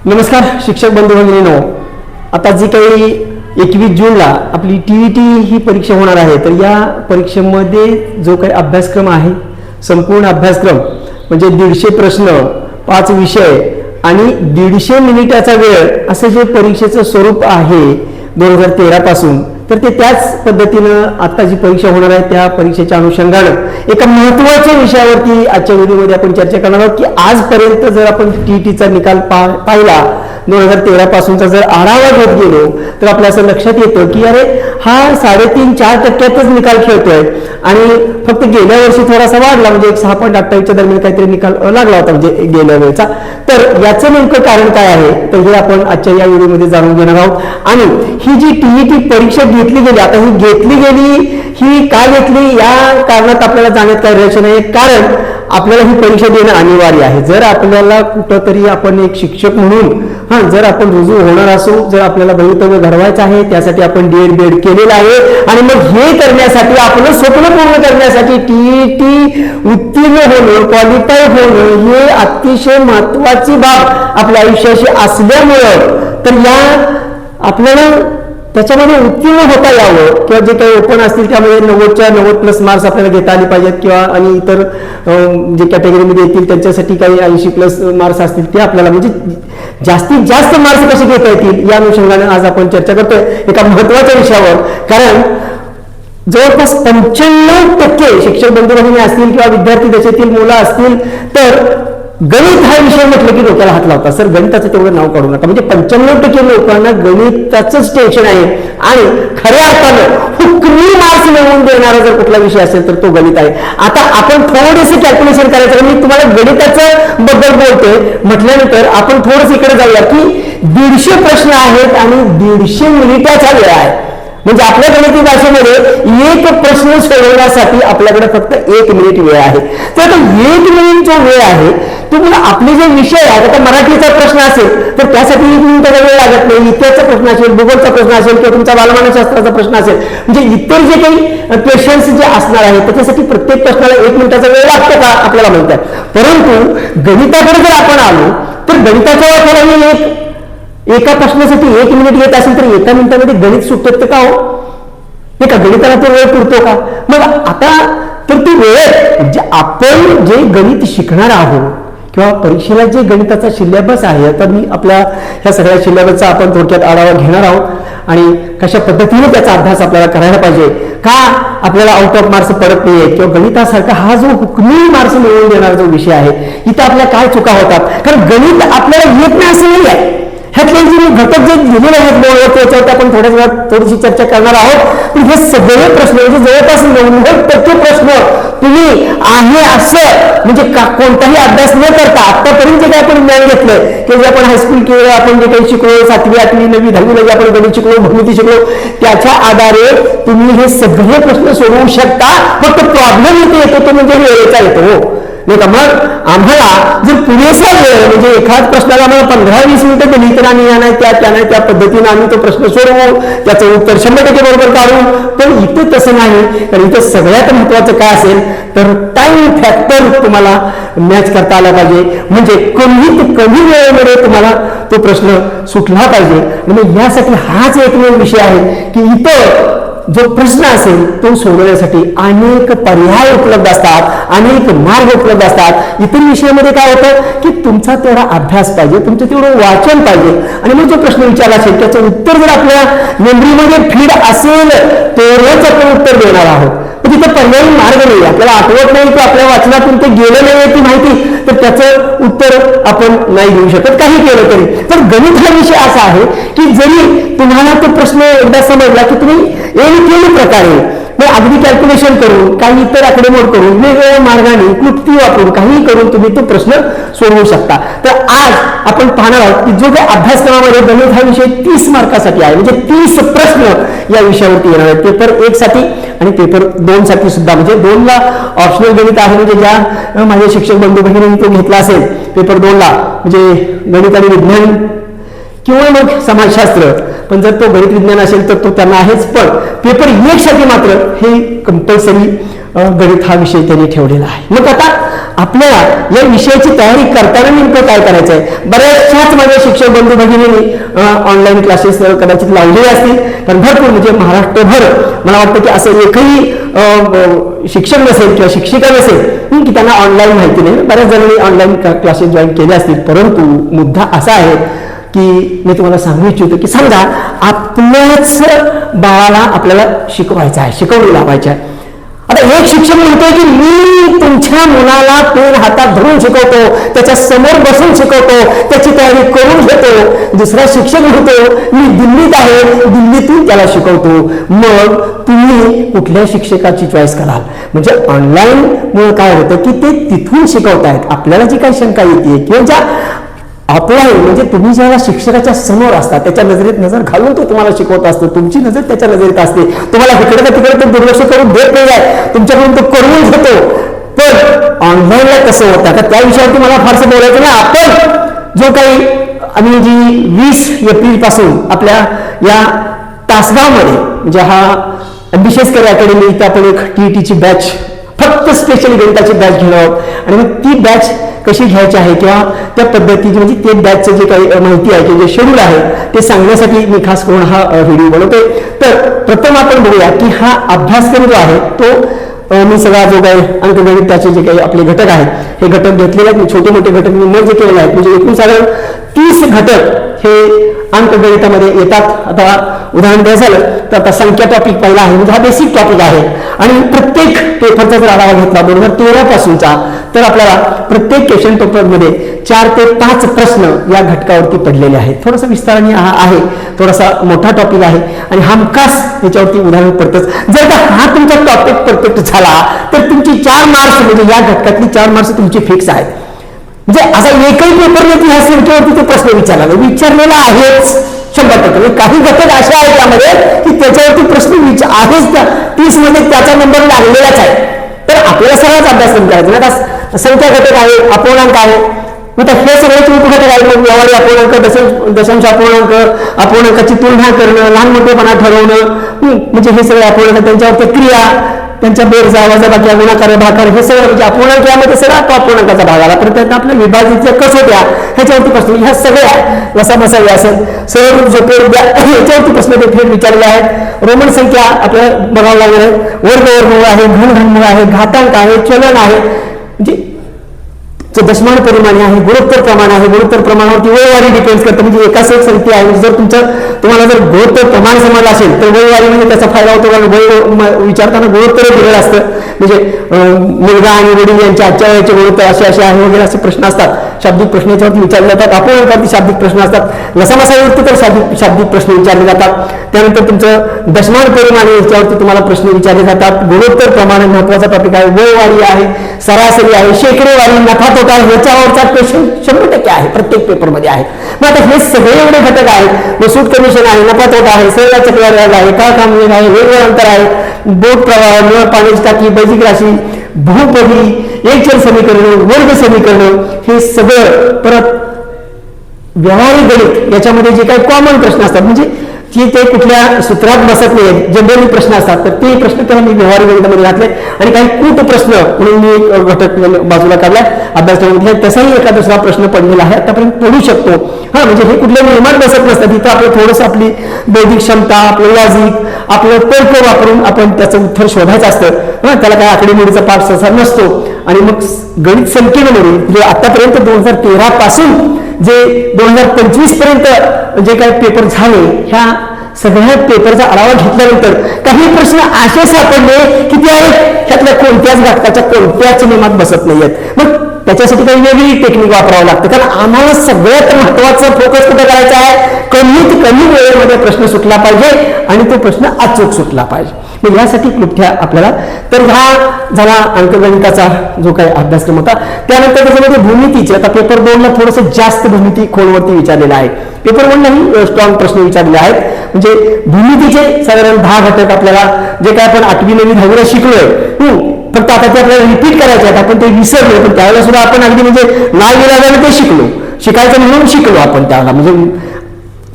नमस्कार शिक्षक बंधू भगिनींनो, आता जी काही 21 जूनला आपली TET ही परीक्षा होणार आहे, तर या परीक्षेमध्ये जो काही अभ्यासक्रम आहे, संपूर्ण अभ्यासक्रम म्हणजे 150 प्रश्न, 5 विषय आणि 150 मिनिटाचा वेळ असे जे परीक्षेचं स्वरूप आहे 2013 पासून, तर ते त्याच पद्धतीनं आता जी परीक्षा होणार आहे त्या परीक्षेच्या अनुषंगानं एका महत्त्वाच्या विषयावरती आजच्या व्हिडिओमध्ये आपण चर्चा करणार आहोत की आजपर्यंत जर आपण TETचा निकाल पाहिला 2013 पासूनचा जर आढावा घेत गेलो तर आपल्या असं लक्षात येतं की अरे हा 3.5-4% निकाल खेळतोय आणि फक्त गेल्या वर्षी थोडासा वाढला, म्हणजे 6.28च्या दरम्यान काहीतरी निकाल लागला होता म्हणजे गेल्या वेळेचा. तर याचं नेमकं कारण काय आहे तर हे आपण आजच्या या व्हिडिओमध्ये जाणून घेणार आहोत. आणि ही जी TET परीक्षा घेतली गेली, आता ही घेतली गेली ही का घेतली या कारणात आपल्याला जाण्यात काय रस नाही, कारण आपल्याला ही परीक्षा देणं अनिवार्य आहे. जर आपल्याला कुठंतरी आपण एक शिक्षक म्हणून जर आपण रुजू होणार असू, जर आपल्याला भवितव्य घडवायचं आहे, त्यासाठी आपण DED केलेलं आहे आणि मग हे करण्यासाठी आपलं स्वप्न पूर्ण करण्यासाठी TET उत्तीर्ण होणं, क्वालिफाय होणं हे अतिशय महत्वाची बाब आपल्या आयुष्याशी असल्यामुळं तर या आपल्याला त्याच्यामध्ये उत्तीर्ण होता यावं किंवा जे काही ओपन असतील त्यामध्ये 90च्या 90+ मार्क्स आपल्याला घेता आले पाहिजेत किंवा आणि इतर जे कॅटेगरीमध्ये येतील त्यांच्यासाठी काही 80+ मार्क्स असतील ते आपल्याला म्हणजे जास्तीत जास्त मार्क्स कसे घेता येतील या अनुषंगाने आज आपण चर्चा करतोय एका महत्वाच्या विषयावर. कारण जवळपास 95% शिक्षक बंधू भगिनी असतील किंवा विद्यार्थी दशेतील मुलं असतील तर गणित हा विषय म्हटलं की डोक्याला हात लावतात. सर गणिताचं तेवढं नाव काढू नका, म्हणजे 95% लोकांना गणिताचंच टेन्शन आहे आणि खऱ्या अर्थानं हुकमी मार्क्स मिळवून देणारा जर कुठला विषय असेल तर तो गणित आहे. आता आपण थोडेसे कॅल्क्युलेशन करायचं, मी तुम्हाला गणिताचं बद्दल बोलतोय म्हटल्यानंतर आपण थोडंसं इकडे जाऊया की 150 प्रश्न आहेत आणि 150 मिनिटाचा वेळ आहे. म्हणजे आपल्या गणिती भाषेमध्ये एक प्रश्न सोडवण्यासाठी आपल्याकडे फक्त 1 मिनिट वेळ आहे. तर 1 मिनिट जो वेळ आहे तुम्हाला आपले जे विषय आहेत, आता मराठीचा प्रश्न असेल तर त्यासाठी 1 मिनिटाचा वेळ लागत नाही, इतिहासाचा प्रश्न असेल, भूगोलचा प्रश्न असेल किंवा तुमचा बालमानसशास्त्राचा प्रश्न असेल, म्हणजे इतर जे काही क्वेश्चन्स जे असणार आहेत त्याच्यासाठी प्रत्येक प्रश्नाला 1 मिनिटाचा वेळ लागतो का आपल्याला म्हणतात. परंतु गणिताकडे जर आपण आलो तर गणिताच्या वापराने एका प्रश्नासाठी 1 मिनिट घेत असेल तर एका मिनिटामध्ये गणित सुटत का हो? हे का गणिताला तो वेळ पुरतो का? मग आता तर ती वेळ जे आपण जे गणित शिकणार आहोत किंवा परीक्षेला जे गणिताचा सिलेबस आहे, आता मी आपल्या ह्या सगळ्या सिलेबसचा आपण थोडक्यात आढावा घेणार आहोत आणि कशा पद्धतीने त्याचा अभ्यास आपल्याला करायला पाहिजे, का आपल्याला आउट ऑफ मार्क्स पडत नाहीये किंवा गणितासारखा हा जो हुकमी मार्क्स मिळवून देणारा जो विषय आहे इथं आपल्या काय चुका होतात. कारण गणित आपल्याला येत नाही असं नाही आहे, ह्यातले जे घटक जे दिलेले आहेत त्याच्यावर आपण थोड्याच वेळात थोडीशी चर्चा करणार आहोत. पण हे सगळे प्रश्न म्हणजे जवळपास 90% प्रश्न तुम्ही आहे असं म्हणजे कोणताही अभ्यास न करता आतापर्यंत जे काही आपण ज्ञान घेतलं की जे आपण हायस्कूल किंवा आपण जे काही शिकलो 7वी 8वी 9वी 10वी मध्ये आपण गणित शिकलो, भूमिती शिकलो, त्याच्या आधारे तुम्ही हे सगळे प्रश्न सोडवू शकता. फक्त प्रॉब्लेम इथे येतो तो म्हणजे वेळेचा येतो नाही का. मग आम्हाला जर पुरेसा वेळ म्हणजे एखाद प्रश्नाला आम्हाला 15-20 मिनिटं दिली तर आम्ही त्या पद्धतीने आम्ही तो प्रश्न सोडवू, त्याचं उत्तर 100% बरोबर काढू. पण इथं तसं नाही, कारण इथं सगळ्यात महत्वाचं काय असेल तर टाइम फॅक्टर तुम्हाला मॅच करता आला पाहिजे, म्हणजे कमीत कमी वेळेमध्ये तुम्हाला तो प्रश्न सुटला पाहिजे. म्हणजे यासाठी हाच एकमेव विषय आहे की इथं जो प्रश्न असेल तो सोडवण्यासाठी अनेक पर्याय उपलब्ध असतात, अनेक मार्ग उपलब्ध असतात. इतर विषयामध्ये काय होतं की तुमचा तेवढा अभ्यास पाहिजे, तुमचं तेवढं वाचन पाहिजे आणि मग जो प्रश्न विचारला असेल त्याचं उत्तर जर आपल्या मेमरीमध्ये फीड असेल तरच आपण उत्तर देणार आहोत. तिथं पर्यायी मार्ग नाही, आपल्याला आठवत नाही की आपल्या वाचनातून ते गेलं नाही ती माहिती तर त्याचं उत्तर आपण नाही देऊ शकत काही केलं तरी. तर गणित हा विषय असा आहे की जरी तुम्हाला तो प्रश्न एकदा समजला की तुम्ही एन प्रकारे अगदी कॅल्क्युलेशन करून काही इतर आकडेमोड करून वेगवेगळ्या मार्गाने क्लुप्ती वापरून काही करून तुम्ही तो प्रश्न सोडवू शकता. तर आज आपण पाहणार आहोत की जो काही अभ्यासक्रमामध्ये गणित हा विषय 30 मार्कासाठी आहे, म्हणजे 30 प्रश्न या विषयावरती येणार आहेत. पेपर 1 साठी आणि पेपर 2 साठी सुद्धा, म्हणजे 2ला ऑप्शनल गणित आहे, म्हणजे ज्या माझे शिक्षक बंधू भगिनींनी तो घेतला असेल पेपर 2ला म्हणजे गणित आणि विज्ञान किंवा मग समाजशास्त्र, पण जर तो गणित विज्ञान असेल तर तो त्यांना आहेच. पण पेपर 1 साठी मात्र हे कंपल्सरी गणित हा विषय त्यांनी ठेवलेला आहे. मग आता आपल्याला या विषयाची तयारी करताना नेमकं काय करायचं आहे. बऱ्याचशाच माझ्या शिक्षक बंधू भगिनींनी ऑनलाईन क्लासेस कदाचित लावलेले असतील, कारण भरपूर म्हणजे महाराष्ट्रभर मला वाटतं की असं एकही शिक्षक नसेल किंवा शिक्षिका नसेल की त्यांना ऑनलाईन माहिती नाही. बऱ्याच जणांनी ऑनलाईन क्लासेस जॉईन केले असतील, परंतु मुद्दा असा आहे की मी तुम्हाला सांगू इच्छितो की समजा आपल्याच बाळाला आपल्याला शिकवायचं आहे, शिकवणी लावायची आहे. आता एक शिक्षक म्हणतोय की मी तुमच्या मुलाला पेन हातात धरून शिकवतो, त्याच्या समोर बसून शिकवतो, त्याची तयारी करून घेतो. दुसरा शिक्षक म्हणतो मी दिल्लीत आहे, दिल्लीतून त्याला शिकवतो. मग तुम्ही कुठल्या शिक्षकाची चॉईस कराल? म्हणजे ऑनलाईन मुळे काय होतं की ते तिथून शिकवतायत. आपल्याला जी काही शंका येते किंवा ज्या ऑफलाईन म्हणजे तुम्ही ज्याला शिक्षकाच्या समोर असता, त्याच्या नजरेत नजर घालून तो तुम्हाला शिकवत असतो, तुमची नजर त्याच्या नजरेत असते, तुम्हाला इकडे का तिकडे तो दुर्लक्ष करून देत नाही आहे, तुमच्याकडून तो करून घेतो. पण ऑनलाईनला कसं होतं का त्या विषयावरती मला फारसं बोलायचं नाही. आपण जो काही आम्ही जी 20 एप्रिल पासून आपल्या या तासगावमध्ये म्हणजे हा अम्बिशियस करिअर अकॅडमी इथं आपण एक टीईटीची बॅच फक्त स्पेशल गणिताची बॅच घेणार आहोत. आणि मग ती बॅच कशी घ्यायची आहे किंवा त्या पद्धतीची म्हणजे ते बॅचचं जे काही माहिती आहे किंवा जे शेड्यूल आहे ते सांगण्यासाठी मी खास करून हा व्हिडिओ बनवतोय. तर प्रथम आपण बघूया की हा अभ्यासक्रम जो आहे तो मी सगळा जो काही अंकगणिताचे जे काही आपले घटक आहेत हे घटक घेतलेले आहेत. मी छोटे मोठे घटक मी मर्ज केलेले आहेत. म्हणजे एकूण साधारण 30 घटक हे अंकगणितामध्ये येतात. आता उदाहरण द्यायचं झालं तर आता संख्या टॉपिक पहिला आहे, म्हणजे हा बेसिक टॉपिक आहे. आणि प्रत्येक पेपरचा जर आढावा घेतला 2013 पासूनचा तर आपल्याला प्रत्येक क्वेश्चन पेपरमध्ये 4 ते 5 प्रश्न या घटकावरती पडलेले आहेत. थोडासा विस्ताराने हा आहे, थोडासा मोठा टॉपिक आहे आणि हमखास याच्यावरती उदाहरण पडतंच. जर का हा तुमचा टॉपिक परफेक्ट झाला तर तुमची 4 मार्क्स म्हणजे या घटकातली 4 मार्क्स तुमची फिक्स आहेत. म्हणजे असा एकही पेपर नाही ह्या संख्येवरती तो प्रश्न विचारलेला आहेच 100%. काही घटक असे आहेत त्यामध्ये की त्याच्यावरती प्रश्न आहेच, त्या 30 मध्ये त्याचा नंबर लागलेलाच आहे. तर आपल्याला सगळाच अभ्यासक्रम करायचा ना. आता संख्या घटक आहे, अपूर्णांक आहे, मग हे सगळेच उपघटक आहेत. मग व्यवहारी अपूर्णांक, दशांश अपूर्णांक, अपूर्णांकाची तुलना करणं, लहान मोठेपणा ठरवणं, म्हणजे हे सगळे अपूर्णांक, त्यांच्यावरती क्रिया, त्यांच्या बेरजा वजाबाकी गुणाकार भाकार हे सगळं म्हणजे अपूर्णांक यामध्ये सगळा तो अपूर्णांकाचा भाग आला. परत त्यांना आपल्या विभाजित कसोट्या ह्याच्यावरती प्रश्न, ह्या सगळ्या लसामसावी असेल, सरळ झोपेद्या ह्याच्यावरती प्रश्न ते थेट विचारले आहेत. रोमन संख्या आपल्याला बघावं लागणार आहे, वर्गमूळ आहे, घनमूळ आहे, घातांक आहे, चलन आहे, म्हणजे दशमान परिमाण आहे, गुणोत्तर प्रमाण आहे. गुणोत्तर प्रमाणावरती वयवारी डिपेंड करतं. म्हणजे एकाच एक संख्या आहे, जर तुम्हाला जर गुणोत्तर प्रमाण समजलं असेल तर वयवारी म्हणजे त्याचा फायदा होतो. कारण वय विचारताना गुणोत्तर दिलेलं असतं, म्हणजे मुलगा आणि वडील यांच्या आजच्या वयाचे गुणोत्तर असे असे आहे वगैरे असे प्रश्न असतात. शाब्दिक प्रश्न याच्यावरती विचारले जातात. अपूर्णांकावरती शाब्दिक प्रश्न असतात. लसामसावीवरती तर शाब्दिक प्रश्न विचारले जातात. त्यानंतर तुमचं दशमान परिमाण याच्यावरती तुम्हाला प्रश्न विचारले जातात. गुणोत्तर प्रमाण महत्वाचा टॉपिक आहे. वयवारी आहे, सरासरी आहे, शेकडेवारी, नफा तोटा याच्यावरचा क्वेश्चन 100% आहे, प्रत्येक पेपरमध्ये आहे. मग आता हे सगळे एवढे घटक आहेत. सूट कमिशन आहे, नफा तोटा आहे, सहजा चक्रवाढ आहे, काळ कामगिरी आहे, वेगवेगळं अंतर आहे, बोट प्रवाह, निवड पाण्याची टाकी, बैजिक राशी, बहुपदी, एकचल समीकरण, वर्ग समीकरण, हे सगळं परत व्यवहारिक गणित याच्यामध्ये जे काही कॉमन प्रश्न असतात म्हणजे की ते कुठल्या सूत्रात बसत नाही, जनरली प्रश्न असतात, तर ते प्रश्न त्याला मी व्यवहारिक गणितामध्ये घातले. आणि काही कूट प्रश्न म्हणून मी एक घटक बाजूला काढलाय अभ्यासक्रमामध्ये. तसाही एका दुसरा प्रश्न पडलेला आहे, आतापर्यंत पडू शकतो. हा म्हणजे हे कुठल्या नियमात बसत नसतात. इथं आपलं थोडंसं आपली बौद्धिक क्षमता, आपलं लॉजिक, आपलं तर्क वापरून आपण त्याचं उत्तर शोधायचं असतं. त्याला काही आकडेमोडीचा पाठ सहसा नसतो. आणि मग गणित संख्येमध्ये म्हणजे आतापर्यंत 2013 पासून जे 2025 पर्यंत जे काही पेपर झाले ह्या सगळ्या पेपरचा आढावा घेतल्यानंतर काही प्रश्न असे सापडले की ते ह्यातल्या कोणत्याच घटकाच्या कोणत्याच नियमात बसत नाहीयेत. मग त्याच्यासाठी काही वेगळी टेक्निक वापरावं लागतं, कारण आम्हाला सगळ्यात महत्वाचं फोकस कुठे करायचा आहे, कमीत कमी वेळेमध्ये प्रश्न सुटला पाहिजे आणि तो प्रश्न अचूक सुटला पाहिजे. मग यासाठी क्लुप्त्या आपल्याला तर हा झाला अंकगणिताचा जो काही अभ्यासक्रम होता. त्यानंतर त्याच्यामध्ये भूमितीचे, आता पेपर 2 ला थोडंसं जास्त भूमिती खोलवरती विचारलेलं आहे. पेपर 1 लाही स्ट्रॉंग प्रश्न विचारले आहेत. म्हणजे भूमितीचे साधारण 10 घटक आपल्याला जे काय आपण 8वी 9वी 10वीला शिकलोय, फक्त आता ते आपल्याला रिपीट करायचे आहेत. आपण ते विसरलो, पण त्यावेळेला सुद्धा आपण अगदी म्हणजे नाव विराजाने ते शिकायचं म्हणून शिकलो आपण त्यावेळेला. म्हणजे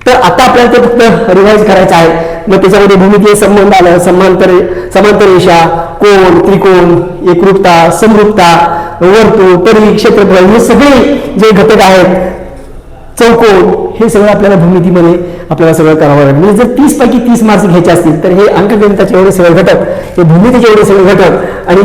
तर आता आपल्याला ते फक्त रिवाइज करायचं आहे. मग त्याच्यामध्ये भूमितीय संबंध आलं, समांतर रेषा, कोन, त्रिकोण, एकरूपता, समरूपता, वर्तुळ, परिघ, क्षेत्रफळ हे सगळे जे घटक आहेत, चौकोन, हे सगळं आपल्याला भूमितीमध्ये आपल्याला सगळं करावं लागेल. म्हणजे जर 30 पैकी 30 मार्क्स घ्यायचे असतील तर हे अंकगणिताचे एवढे सगळे घटक, हे भूमितीचे एवढे सगळे घटक आणि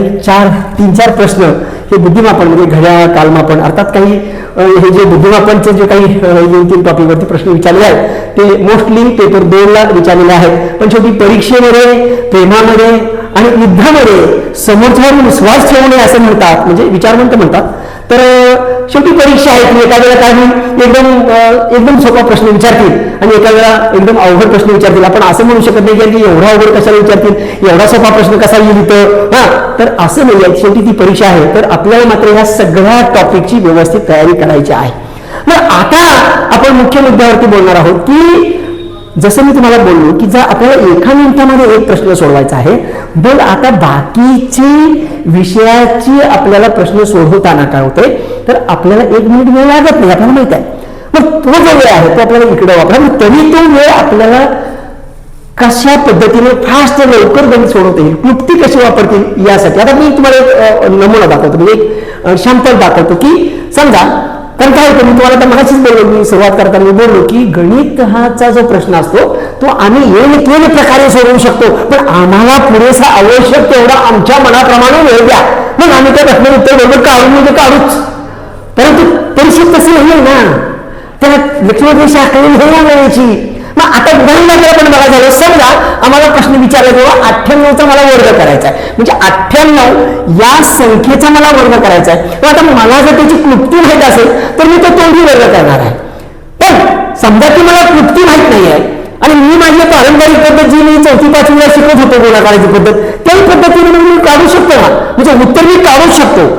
3-4 प्रश्न हे बुद्धिमापन म्हणजे घड्याळ, कालमापन, अर्थात काही हे जे बुद्धिमापनचे जे काही 2-3 टॉपिकवरती प्रश्न विचारले आहेत ते मोस्टली पेपर 2ला विचारलेले आहेत. पण शेवटी परीक्षेमध्ये, प्रेमामध्ये आणि युद्धामध्ये समोरच्यावर विश्वास ठेवू नये असं म्हणतात, म्हणजे विचारवंत म्हणतात. तर शेवटी परीक्षा आहे की एका वेळेला काय होईल, एकदम सोपा प्रश्न विचारतील आणि एका वेळेला एकदम अवघड प्रश्न विचारतील. आपण असं म्हणू शकत नाही की एवढा अवघड कशाला विचारतील, एवढा सोपा प्रश्न कसा येईल इथं, तर असं नाही आहे. शेवटी ती परीक्षा आहे, तर आपल्याला मात्र ह्या सगळ्या टॉपिकची व्यवस्थित तयारी करायची आहे. मग आता आपण मुख्य मुद्द्यावरती बोलणार आहोत की जसं मी तुम्हाला बोललो की जर आपल्याला एका मिनिटामध्ये एक प्रश्न सोडवायचा आहे, मग आता बाकीची विषयाची आपल्याला प्रश्न सोडवताना काय होतंय, तर आपल्याला 1 मिनिट वेळ लागत नाही, आपल्याला माहित आहे. मग तो जो वेळ आहे तो आपल्याला इकडे वापरा, मग तरी तो वेळ आपल्याला कशा पद्धतीने फास्ट लवकर गणित सोडवता येईल, क्लुप्ती कशी वापरतील यासाठी आता मी तुम्हाला एक नमुना दाखवतो, म्हणजे एक सॅम्पल दाखवतो की समजा, कारण काय होतं, मी तुम्हाला तर मगाशीच बोललो, मी सुरुवात करताना मी बोललो की गणित हाचा जो प्रश्न असतो तो आम्ही येणे प्रकारे सोडवू शकतो, पण आम्हाला पुरेसा आवश्यक तेवढा आमच्या मनाप्रमाणे वेळ द्या, मग आम्ही त्या प्रश्न उत्तर बरोबर काढून म्हणजे काढूच. परंतु परिस्थिती तसं नाही ना, त्याला लक्ष्मीरेषा हे वेळेची. मग आता उदाहरणार्थ पण बघा झालं, समजा आम्हाला प्रश्न विचारला तेव्हा 98चा मला वर्ग करायचा आहे, म्हणजे 98 या संख्येचा मला वर्ग करायचा आहे. मग आता मला जर त्याची क्लुप्ती माहित असेल तर मी तो तोंडी वर्ग करणार आहे. पण समजा की मला क्लुप्ती माहित नाही आहे आणि मी माझी पारंपरिक पद्धत जी मी 4वी-5वीला शिकत होतो गुणाकाराची पद्धत, त्याही पद्धतीने मी काढू शकतो ना, म्हणजे उत्तर मी काढू शकतो.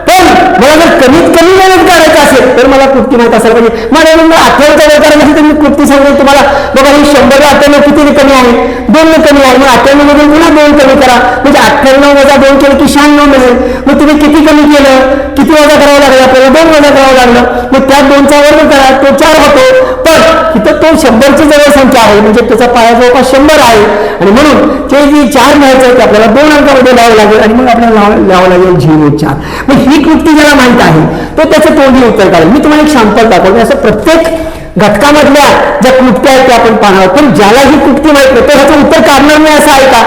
पण मला जर कमीत कमी वेळेत काढायचं असेल तर मला क्लुप्ती माहित असेल पाहिजे. मला 98चा वेळ करायचा तर मी क्लुप्ती सांगेन तुम्हाला, बघा ही 100 किती कमी आहे, 2 कमी आहे, मग 98 मधून पुन्हा 2 कमी करा, म्हणजे 98 वजा 2 केलं की 96 मिळेल. मग तुम्ही किती कमी केलं, किती वजा करावं लागलं आपल्याला, 2 वजा करावं लागलं, मग त्यात 2चा वर्ग करा, तो 4 होतो. पण इथं तो 100ची जवळ संख्या आहे, म्हणजे त्याचा पाया जवळपास 100 आहे आणि म्हणून ते जे 4 मिळायचं आहे ते आपल्याला 2 अंकामध्ये लावावं लागेल आणि मग आपल्याला लावावं लागेल 0-4. मग ही कृती ज्याला माहित आहे तो त्याचं तोंडी उत्तर काढेल. मी तुम्हाला एक सॅम्पल दाखवतो, असं प्रत्येक घटकामधल्या ज्या कृत्या आहेत त्या आपण पाहणार आहोत. पण ज्याला ही कृती माहित नाही तो ह्याचं उत्तर काढणार नाही असं आहे का,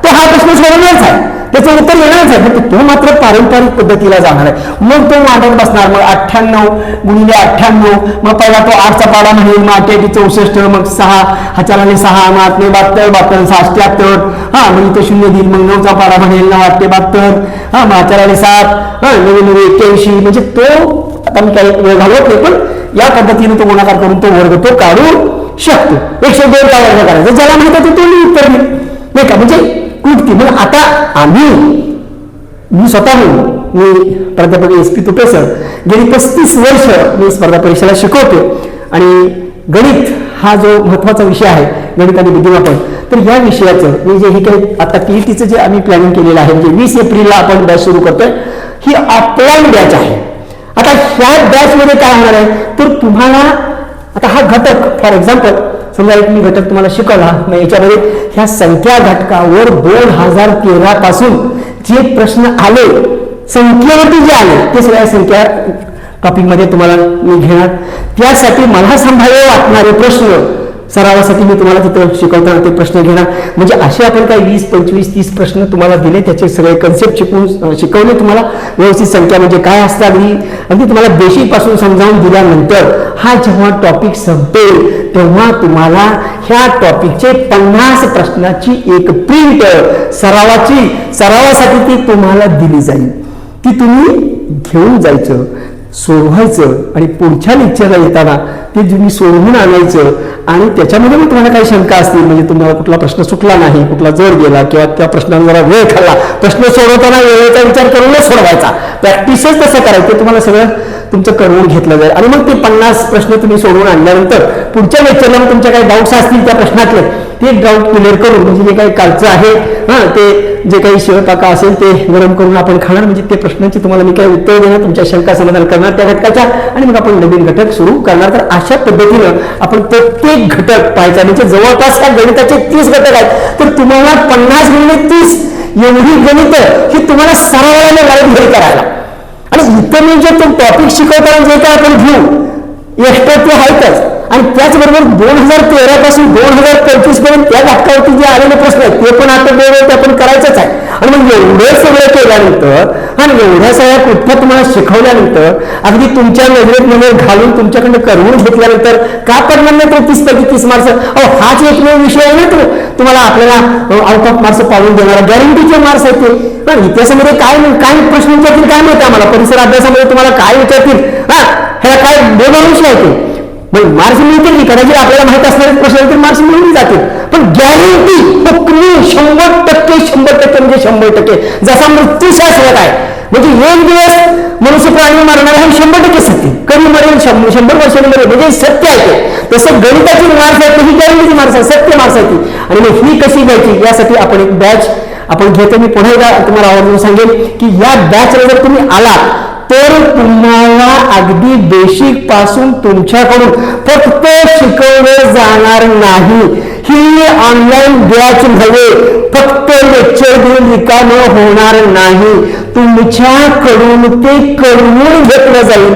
तो हा प्रश्न सोडवणारच आहे, त्याचं उत्तर येणारच आहे, पण तो मात्र पारंपरिक पद्धतीला जाणार आहे. मग तो मांडत बसणार, मग 98 गुणिले 98, मग पहिला तो 8चा पाडा म्हणेल, मग 8 64, मग 6 हाच्याला 6, मग 8 72, 72 6 हा, मग इथे 0 देईल, मग 9चा पाडा म्हणेल, 9 8 72, हा, मग हाच्याला 7, हा, 9 9 81, म्हणजे तो आता मी काही वेळ घालवत नाही, पण या पद्धतीने तो गुणाकार करून तो वर्ग तो काढू शकतो. 102 चा वर्ग करायचा, ज्याला माहिती आहे तो उत्तर नाही का, म्हणजे कृती. मग आता मी स्वतःहून मी प्राध्यापक SP तुपे सर गेली 35 वर्ष मी स्पर्धा परीक्षेला शिकवतो आणि गणित हा जो महत्वाचा विषय आहे, गणित आणि बुद्धिमापन, तर या विषयाचं मी जे हे काही आता TETचं जे आम्ही प्लॅनिंग केलेलं आहे, म्हणजे 20 एप्रिलला आपण बॅच सुरू करतोय, ही ऑफलाईन बॅच आहे. आता ह्या बॅचमध्ये काय होणार आहे, तर तुम्हाला आता हा घटक फॉर एक्झाम्पल समजा एक मी घटक तुम्हाला शिकवला, मग याच्यामध्ये ह्या संख्या घटकावर 2013 पासून जे प्रश्न आले, संख्येवरती जे आले ते सगळ्या संख्या टॉपिकमध्ये तुम्हाला मी घेणार. त्यासाठी मला संभाव्य वाटणारे प्रश्न सरावासाठी मी तुम्हाला तिथं शिकवताना ते प्रश्न घेणार. म्हणजे असे आपण काही 20, 25, 30 प्रश्न तुम्हाला दिले, त्याचे सगळे कन्सेप्ट शिकवले तुम्हाला, व्यवस्थित संख्या म्हणजे काय असतात अगदी तुम्हाला बेसिक पासून समजावून दिल्यानंतर हा जेव्हा टॉपिक संपेल तेव्हा तुम्हाला ह्या टॉपिकचे 50 प्रश्नाची एक प्रिंट सरावासाठी ती तुम्हाला दिली जाईल. ती तुम्ही घेऊन जायचं, सोडवायचं आणि पुढच्या लेक्चरला येताना ते तुम्ही सोडवून आणायचं. आणि त्याच्यामध्ये मग तुम्हाला काही शंका असतील, म्हणजे तुम्हाला कुठला प्रश्न सुटला नाही, कुठला जर गेला किंवा त्या प्रश्नाला जरा वेळ खाल्ला, प्रश्न सोडवताना वेळेचा विचार करूनच सोडवायचा, प्रॅक्टिसच तसं करायचं. तुम्हाला सगळं तुमचं करवून घेतलं जाईल आणि मग ते 50 प्रश्न तुम्ही सोडवून आणल्यानंतर पुढच्या लेक्चरला मग तुमच्या काही डाऊट्स असतील त्या प्रश्नातले ते डाऊट क्लिअर करून, म्हणजे जे काही कालचं आहे ते जे काही शिवताका असेल ते गरम करून आपण खाणार, म्हणजे ते प्रश्नांची तुम्हाला मी काही उत्तर देणार, तुमच्या शंका समाधान करणार त्या घटकाच्या, आणि मग आपण नवीन घटक सुरू करणार. तर अशा पद्धतीनं आपण प्रत्येक घटक पाहायचा. म्हणजे जवळपास ह्या गणिताचे 30 घटक आहेत, तर तुम्हाला 50 गुणिले 30 एवढी गणित ही तुम्हाला सरावाला लाईट घरी करायला. आणि इतर म्हणजे तो टॉपिक शिकवताना जे काय आपण घेऊ एक्स्ट्रा ते आहेतच, आणि त्याचबरोबर 2013 पासून 2025 पर्यंत त्या घटकावरती जे आलेले प्रश्न आहेत ते पण आता वेळेवर आपण करायचंच आहे. आणि मग एवढं सगळं केल्यानंतर आणि एवढ्या सगळ्या कुठल्या तुम्हाला शिकवल्यानंतर अगदी तुमच्या नजरेत नजर घालून तुमच्याकडनं करवून घेतल्यानंतर का पडणार नाही तर 30 पैकी 30 मार्क्स? हाच एकमेव विषय आहे ना तो तुम्हाला आपल्याला आउट ऑफ मार्क्स पाडून देणारा गॅरंटीचे मार्क्स आहेत ते. पण इतिहासामध्ये काय प्रश्न विचारतील काय माहिती आम्हाला, परिसर अभ्यासामध्ये तुम्हाला काय विचारतील, ह्याला काय विषय आहे ते. मग मार्क्स मिळतील की कदाचित आपल्याला माहित असणारे प्रश्न तर मार्क्स मिळून जातील, पण गॅरंटी हुकमी 100% म्हणजे 100%, जसा मृत्यूशास्त्रात आहे. म्हणजे एक दिवस मनुष्य प्राणी मारणार आहे 100% सत्य, कधी मरेल 100 वर्षांनी मरेल, म्हणजे सत्य आहे ते. तसं गणिताची मार्क्स आहे ही गॅरंटीची मार्क्स आहे, सत्य मार्क्स आहे ती. आणि मग ही कशी घ्यायची यासाठी आपण एक बॅच आपण घेतो. मी पुन्हा एकदा तुम्हाला आवर्जून सांगेन की या बॅचला जर तुम्ही आलात तर तुम्हाला अगदी बेसिक पासून तुमच्याकडून फक्त शिकवले जाणार नाही. ही ऑनलाईन बॅच नव्हे, फक्त लेक्चर देऊन रिकामं होणार नाही. तुमच्याकडून ते करवून घेतलं जाईल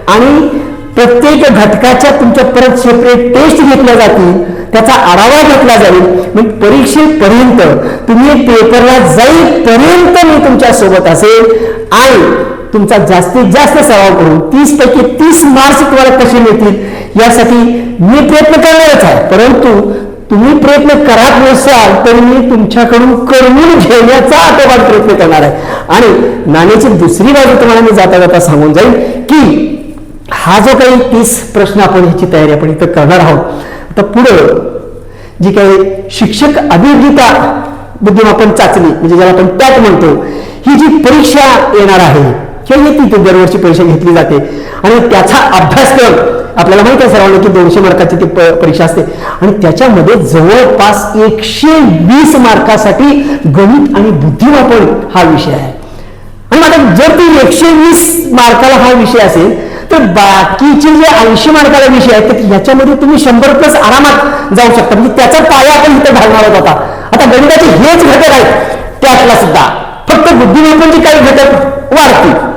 आणि प्रत्येक घटकाच्या तुमच्या परत सेपरेट टेस्ट घेतल्या जातील, त्याचा आढावा घेतला जाईल. मग परीक्षेपर्यंत तुम्ही पेपरला जाईपर्यंत मी तुमच्या सोबत असेल आणि तुमचा जास्तीत जास्त सराव करून 30 पैकी 30 मार्क्स तुम्हाला कसे मिळतील यासाठी मी प्रयत्न करणारच आहे. परंतु तुम्ही प्रयत्न करत नसाल तर मी तुमच्याकडून करवून घेण्याचा आटोकाट प्रयत्न करणार आहे. आणि नाण्याची दुसरी बाजू तुम्हाला मी जाता जाता सांगून जाईल की हा जो काही 30 प्रश्न आपण ह्याची तयारी आपण इथं करणार आहोत. आता पुढं जी काही शिक्षक अभियोगिता बुद्धिमापन चाचणी म्हणजे ज्याला आपण टॅट म्हणतो, ही जी परीक्षा येणार आहे किंवा येते ती दरवर्षी परीक्षा घेतली जाते आणि त्याचा अभ्यासक्रम आपल्याला माहिती आहे सर्वांना की 200 मार्काची ती परीक्षा असते आणि त्याच्यामध्ये जवळपास 120 मार्कासाठी गणित आणि बुद्धिमापन हा विषय आहे. आणि आता जर ती 120 मार्काला हा विषय असेल तर बाकीचे जे 80 मार्काला विषय आहेत तर ह्याच्यामध्ये तुम्ही 100+ आरामात जाऊ शकता. म्हणजे त्याचा पाया आपण इथं घालणार होता. आता गणिताचे हेच घटक आहेत त्यातला सुद्धा, फक्त बुद्धिमापनचे काही घटक वाढतील.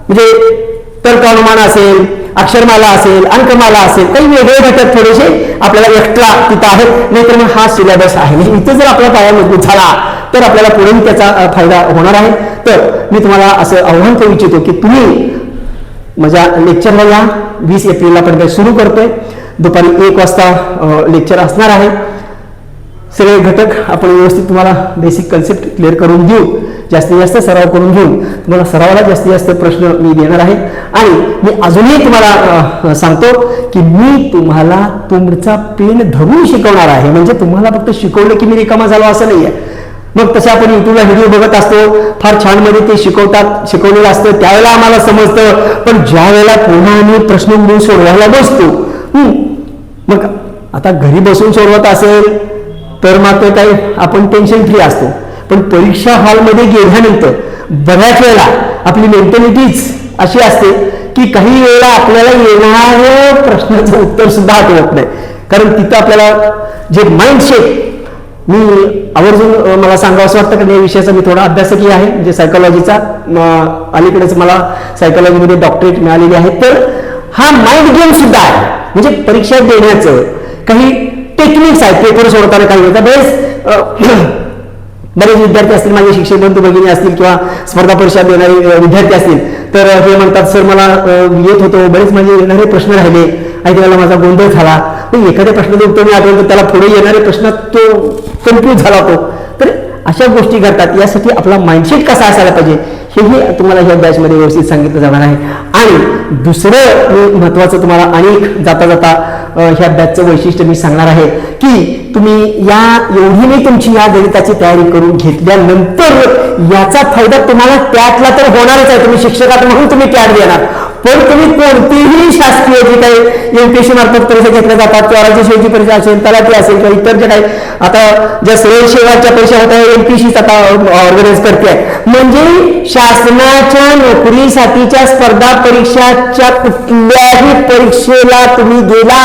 म्हणजे तर्कानुमान असेल, अक्षरमाला असेल, अंकमाला असेल, काही वेगळे घटक थोडेसे आपल्याला एक्स्ट्रा तिथं आहेत. नाहीतर मग हा सिलेबस आहे. म्हणजे इथे जर आपला पाया मजबूत झाला तर आपल्याला पुढेही त्याचा फायदा होणार आहे. तर मी तुम्हाला असं आव्हान करू इच्छितो की तुम्ही माझ्या लेक्चरला या. 20 एप्रिलला आपण काही सुरू करतोय. दुपारी 1 वाजता लेक्चर असणार आहे. सगळे घटक आपण व्यवस्थित तुम्हाला बेसिक कन्सेप्ट क्लिअर करून देऊ, जास्तीत जास्त सराव करून घेऊन तुम्हाला सरावाला जास्तीत जास्त प्रश्न मी देणार आहे. आणि मी अजूनही तुम्हाला सांगतो की मी तुम्हाला तुमचा पेन धरून शिकवणार आहे. म्हणजे तुम्हाला फक्त शिकवलं की मी रिकामा झालो असं नाही आहे. मग तसं आपण युट्यूबला व्हिडिओ बघत असतो, फार छान मध्ये ते शिकवलेलं असतं, त्यावेळेला आम्हाला समजतं. पण ज्या वेळेला पुन्हा आम्ही प्रश्न म्हणून सोडवायला बसतो, मग आता घरी बसून सोडवत असेल तर मात्र काही आपण टेन्शन फ्री असतो. पण परीक्षा हॉलमध्ये गेल्यानंतर बऱ्याच वेळेला आपली मेंटॅलिटीच अशी असते की काही वेळेला आपल्याला येणाऱ्या प्रश्नाचं उत्तर सुद्धा आठवत नाही. कारण तिथं आपल्याला जे माइंडसेट, मी आवर्जून मला सांगावं असं वाटतं की या विषयाचा मी थोडा अभ्यासकही आहे. म्हणजे सायकोलॉजीचा अलीकडेच मला सायकोलॉजीमध्ये डॉक्टरेट मिळालेली आहे. तर हा माइंड गेम सुद्धा आहे. म्हणजे परीक्षा देण्याचं काही टेक्निक्स आहेत. पेपर सोडताना काही होता बरेच विद्यार्थी असतील, माझे शिक्षक बंधू भगिनी असतील किंवा स्पर्धा परीक्षा देणारे विद्यार्थी असतील तर हे म्हणतात सर मला येत होतो, बरेच माझे येणारे प्रश्न राहिले आणि त्याला माझा गोंधळ झाला. पण एखाद्या प्रश्नाचं उत्तर मी आठवलं तर त्याला पुढे येणारे प्रश्न तो कन्फ्यूज झाला होतो. तर अशा गोष्टी घडतात. यासाठी आपला माइंडसेट कसा असायला पाहिजे हेही तुम्हाला ह्या बॅचमध्ये व्यवस्थित सांगितलं जाणार आहे. आणि दुसरं महत्वाचं तुम्हाला अनेक जाता जाता ह्या बॅचचं वैशिष्ट्य मी सांगणार आहे की तुम्ही या एवढी तुमची या गणिताची तयारी करून घेतल्यानंतर याचा फायदा तुम्हाला त्यातला तर होणारच आहे. तुम्ही शिक्षकात म्हणून तुम्ही त्यात देणार, पण तुम्ही कोणतीही शासकीय जे काही एमपीएससी मार्फत परीक्षा घेतल्या जातात किंवा राज्य सेवेची परीक्षा असेल, तलाठी असेल किंवा इतर जे काही आता ज्या सिव्हिल सेवाच्या परीक्षा होत आहे एमपीएससी आता ऑर्गनाईज करते आहे. म्हणजे शासनाच्या नोकरीसाठीच्या स्पर्धा परीक्षाच्या कुठल्याही परीक्षेला तुम्ही गेला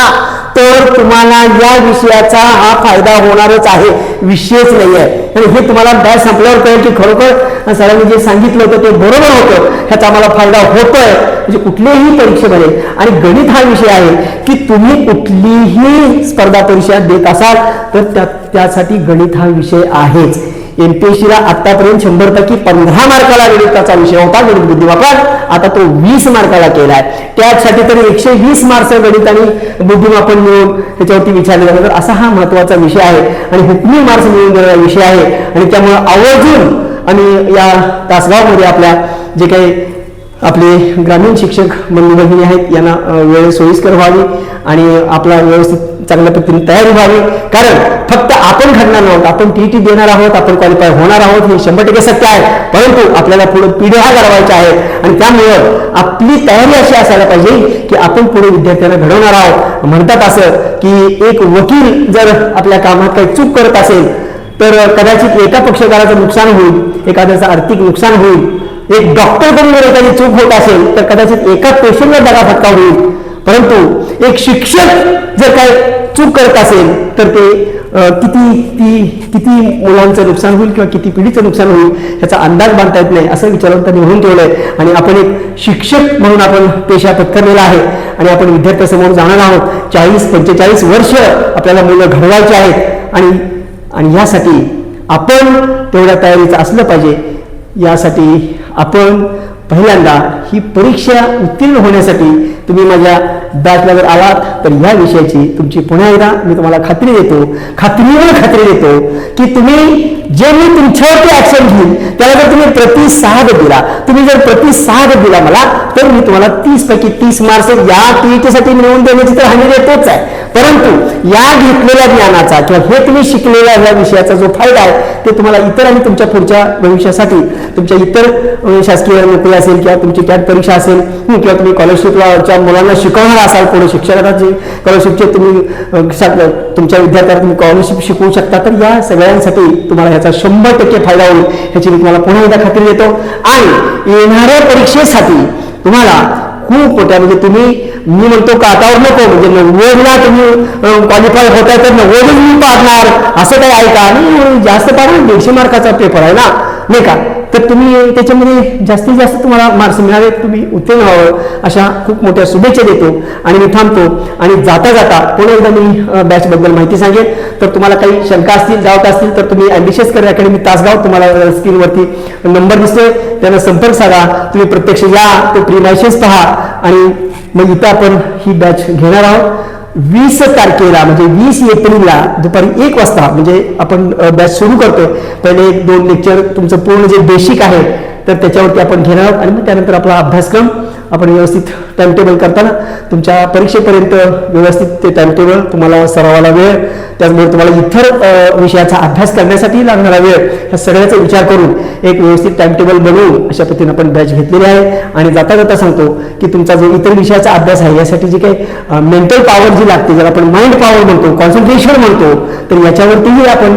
तर तुम्हाला या विषयाचा हा फायदा होणारच आहे, विषयच नाही आहे. आणि हे तुम्हाला बॅच संपल्यावर कळेल की खरोखर सरांनी जे सांगितलं होतं ते बरोबर होतं, ह्याचा आम्हाला फायदा होतोय. म्हणजे कुठल्याही परीक्षेमध्ये, आणि गणित हा विषय आहे की तुम्ही कुठलीही स्पर्धा परीक्षा देत असाल तर त्यासाठी गणित हा विषय आहेच. एमपीएससीला आतापर्यंत 100पैकी 15 मार्काला गणिताचा विषय होता, गणित बुद्धिमापन. आता तो 20 मार्काला केलाय. त्यासाठी तर 120 मार्क्स गणित आणि बुद्धिमापन मिळून त्याच्यावरती विचारले जातात. असा हा महत्वाचा विषय आहे आणि हुकमी मार्क्स मिळून देणारा विषय आहे. आणि त्यामुळे आवर्जून आणि या तासगावमध्ये आपल्या जे काही आपले ग्रामीण शिक्षक बंधू भगिनी आहेत यांना वेळ सोयीस्कर व्हावी आणि आपला व्यवस्थित चांगल्या पद्धतीने तयारी व्हावी. कारण फक्त आपण घडणार आहोत, आपण टीईटी देणार आहोत, आपण क्वालिफाय होणार आहोत हे 100% सत्य आहे. परंतु आपल्याला पुढे पिढ्या घडवायच्या आहेत आणि त्यामुळं आपली तयारी अशी असायला पाहिजे की आपण पुढे विद्यार्थ्यांना घडवणार आहोत. म्हणतात असं की एक वकील जर आपल्या कामात काही चूक करत असेल तर कदाचित एका पक्षकाराचं नुकसान होईल, एखाद्याचं आर्थिक नुकसान होईल. एक डॉक्टर कडून जर एखादी चूक होत असेल तर कदाचित एका पेशंटला दगाफटका होईल. परंतु एक शिक्षक जर काय चूक करत असेल तर ते किती मुलांचं नुकसान होईल किंवा किती पिढीचं नुकसान होईल ह्याचा अंदाज बांधता येत नाही, असं विचारून त्यांनी म्हणून ठेवलंय. आणि आपण एक शिक्षक म्हणून आपण पेशा पत्करलेला आहे आणि आपण विद्यार्थ्यासमोर जाणार आहोत. 40-45 वर्ष आपल्याला मुलं घडवायची आहेत आणि यासाठी आपण तेवढ्या तयारीचं असलं पाहिजे. यासाठी आपण पहिल्यांदा ही परीक्षा उत्तीर्ण होण्यासाठी तुम्ही माझ्या बॅचला जर आलात तर या विषयाची तुमची पुन्हा एकदा मी तुम्हाला खात्रीवर देतो की तुम्ही जे मी तुमच्यावरती ऍक्शन घेईन त्याला जर तुम्ही प्रतिसाद दिला मला तर मी तुम्हाला 30पैकी 30 मार्क्स या टीईटीसाठी मिळवून देण्याची तर हमी देतोच आहे. परंतु या घेतलेल्या ज्ञानाचा किंवा हे तुम्ही शिकलेल्या या विषयाचा जो फायदा आहे ते तुम्हाला इतर आणि तुमच्या पुढच्या भविष्यासाठी तुमच्या इतर शासकीय नोकरी असेल किंवा तुमची कॅट परीक्षा असेल किंवा तुम्ही स्कॉलरशिपच्या मुलांना शिकवणार असाल, पुढे शिक्षणाची स्कॉलरशिपचे तुम्ही तुमच्या विद्यार्थ्यांना तुम्ही स्कॉलरशिप शिकवू शकता. तर या सगळ्यांसाठी तुम्हाला ह्याचा 100% फायदा होईल ह्याची मी तुम्हाला पुन्हा एकदा खात्री देतो. आणि येणाऱ्या परीक्षेसाठी तुम्हाला खूप मोठ्या म्हणजे तुम्ही मी म्हणतो काटावर नको म्हणजे 90ला तुम्ही क्वालिफाय होताय तर 90 मी पाडणार असं काही आहे का? आणि जास्त पाडणार 150 मार्काचा पेपर आहे ना, नाही का? तर तुम्ही त्याच्यामध्ये जास्तीत जास्त तुम्हाला मार्क्स मिळावे, तुम्ही उत्तीर्ण व्हावं अशा खूप मोठ्या शुभेच्छा देतो. आणि मी थांबतो आणि जाता पुन्हा एकदा मी बॅचबद्दल माहिती सांगेन. तर तुम्हाला काही शंका असतील, डाऊट असतील तर तुम्ही ॲम्बिशियस करिअर अकॅडमी तासगाव तुम्हाला स्क्रीनवरती नंबर दिसतोय, त्यांना संपर्क साधा. तुम्ही प्रत्यक्ष या, तो प्रीमायसेस पहा आणि मग इथं आपण ही बॅच घेणार आहोत. 20 तारखेला म्हणजे 20 एप्रिलला दुपारी 1 वाजता म्हणजे आपण बॅच सुरू करतोय. पहिले 1-2 लेक्चर तुमचं पूर्ण जे बेसिक आहे तर त्याच्यावरती आपण घेणार आहोत आणि मग त्यानंतर आपला अभ्यासक्रम आपण व्यवस्थित टाइमटेबल करताना तुमच्या परीक्षेपर्यंत व्यवस्थित ते टाइमटेबल तुम्हाला सरावाला वेळ, त्याचबरोबर तुम्हाला इतर विषयाचा अभ्यास करण्यासाठी लागणारा वेळ ह्या सगळ्याचा विचार करून एक व्यवस्थित टाइमटेबल बनवून अशा पद्धतीने आपण बॅच घेतलेली आहे. आणि जाता सांगतो की तुमचा जो इतर विषयाचा अभ्यास आहे यासाठी जी काही मेंटल पॉवर जी लागते, ज्याला आपण माइंड पॉवर म्हणतो, कॉन्सन्ट्रेशन म्हणतो, तर याच्यावरतीही आपण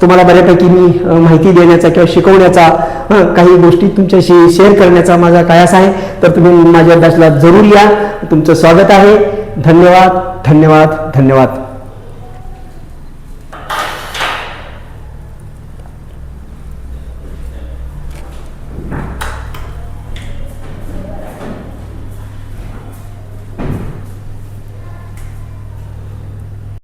तुम्हाला बऱ्यापैकी मी माहिती देण्याचा किंवा शिकवण्याचा काही गोष्टी तुमच्याशी शेअर करण्याचा माझा प्रयास आहे. तर तुम्ही माझ्या बॅचला जरूर या. तुमचं स्वागत आहे. धन्यवाद.